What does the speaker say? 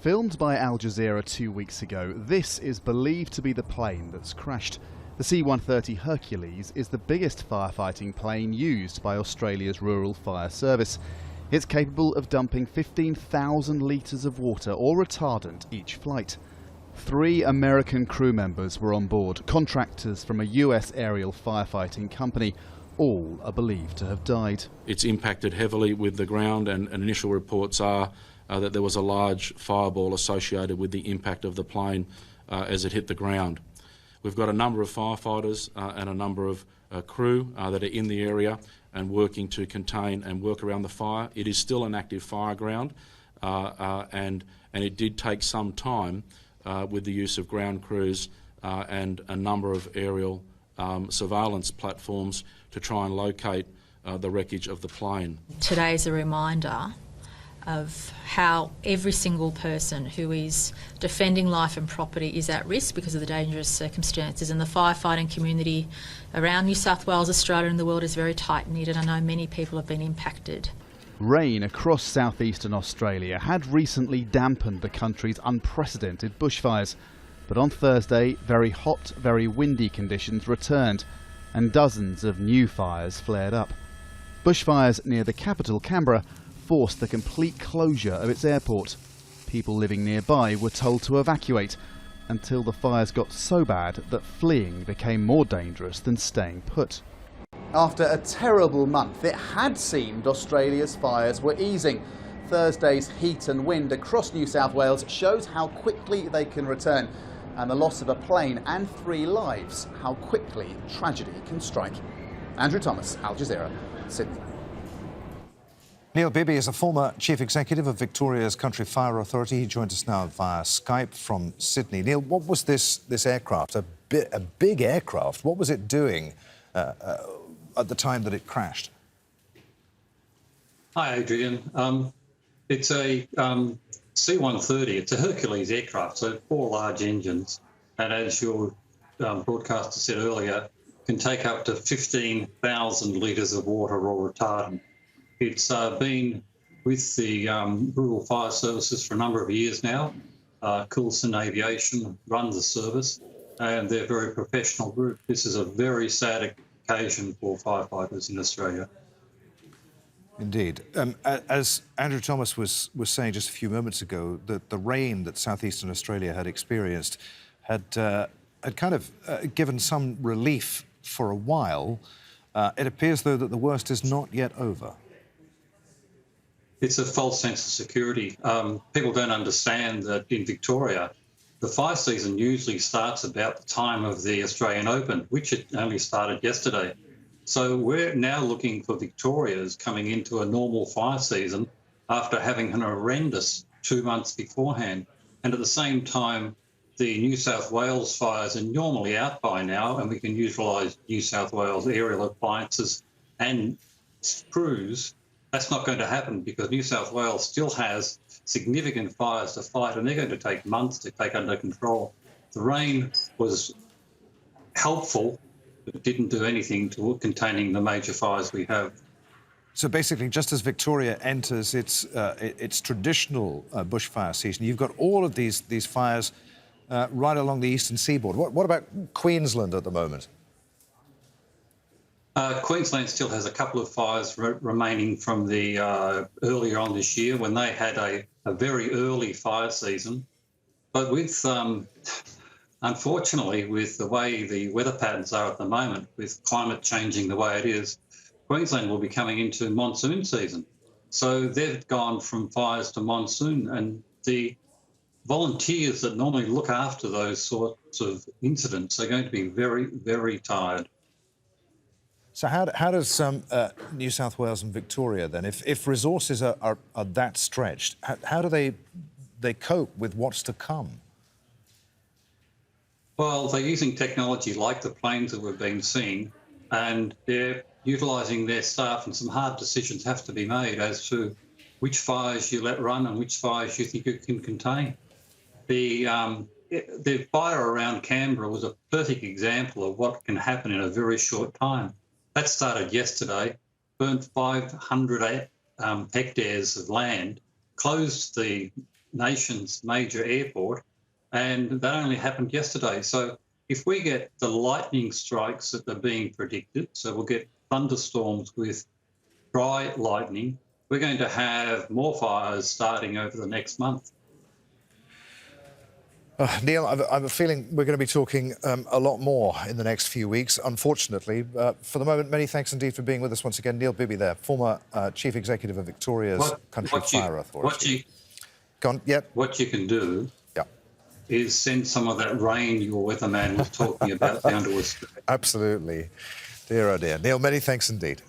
Filmed by Al Jazeera 2 weeks ago, this is believed to be the plane that's crashed. The C-130 Hercules is the biggest firefighting plane used by Australia's Rural Fire Service. It's capable of dumping 15,000 litres of water or retardant each flight. 3 American crew members were on board, contractors from a US aerial firefighting company. All are believed to have died. It's impacted heavily with the ground, and initial reports are that there was a large fireball associated with the impact of the plane as it hit the ground. We've got a number of firefighters and a number of crew that are in the area and working to contain and work around the fire. It is still an active fire ground, and it did take some time with the use of ground crews and a number of aerial surveillance platforms to try and locate the wreckage of the plane. Today is a reminder of how every single person who is defending life and property is at risk because of the dangerous circumstances, and the firefighting community around New South Wales, Australia and the world is very tight-knit, and I know many people have been impacted. Rain across southeastern Australia had recently dampened the country's unprecedented bushfires, but on Thursday very hot, very windy conditions returned and dozens of new fires flared up. Bushfires near the capital, Canberra, forced the complete closure of its airport. People living nearby were told to evacuate until the fires got so bad that fleeing became more dangerous than staying put. After a terrible month, it had seemed Australia's fires were easing. Thursday's heat and wind across New South Wales shows how quickly they can return, and the loss of a plane and 3 lives, how quickly tragedy can strike. Andrew Thomas, Al Jazeera, Sydney. Neil Bibby is a former chief executive of Victoria's Country Fire Authority. He joins us now via Skype from Sydney. Neil, what was this aircraft? A big aircraft. What was it doing at the time that it crashed? Hi, Adrian. It's a C-130. It's a Hercules aircraft, so 4 large engines. And as your broadcaster said earlier, can take up to 15,000 litres of water or retardant. It's been with the Rural Fire Services for a number of years now. Coulson Aviation runs the service, and they're a very professional group. This is a very sad occasion for firefighters in Australia. Indeed. As Andrew Thomas was saying just a few moments ago, the rain that southeastern Australia had experienced had kind of given some relief for a while. It appears, though, that the worst is not yet over. It's a false sense of security. People don't understand that in Victoria, the fire season usually starts about the time of the Australian Open, which it only started yesterday. So we're now looking for Victoria's coming into a normal fire season after having an horrendous 2 months beforehand. And at the same time, the New South Wales fires are normally out by now, and we can utilise New South Wales aerial appliances and crews. That's not going to happen because New South Wales still has significant fires to fight, and they're going to take months to take under control. The rain was helpful, but it didn't do anything to containing the major fires we have. So basically, just as Victoria enters its traditional bushfire season, you've got all of these fires right along the eastern seaboard. What about Queensland at the moment? Queensland still has a couple of fires remaining from the earlier on this year when they had a very early fire season. But with, unfortunately, with the way the weather patterns are at the moment, with climate changing the way it is, Queensland will be coming into monsoon season. So they've gone from fires to monsoon, and the volunteers that normally look after those sorts of incidents are going to be very, very tired. So how does New South Wales and Victoria then, if resources are that stretched, how do they cope with what's to come? Well, they're using technology like the planes that we've been seeing, and they're utilising their staff, and some hard decisions have to be made as to which fires you let run and which fires you think you can contain. The fire around Canberra was a perfect example of what can happen in a very short time. That started yesterday, burnt 500 hectares of land, closed the nation's major airport, and that only happened yesterday. So if we get the lightning strikes that are being predicted, so we'll get thunderstorms with dry lightning, we're going to have more fires starting over the next month. Neil, I have a feeling we're going to be talking a lot more in the next few weeks, unfortunately. For the moment, many thanks indeed for being with us once again. Neil Bibby there, former Chief Executive of Victoria's Country Fire Authority. What you can do is send some of that rain your weatherman was talking about down to us. Absolutely. Dear, oh dear. Neil, many thanks indeed.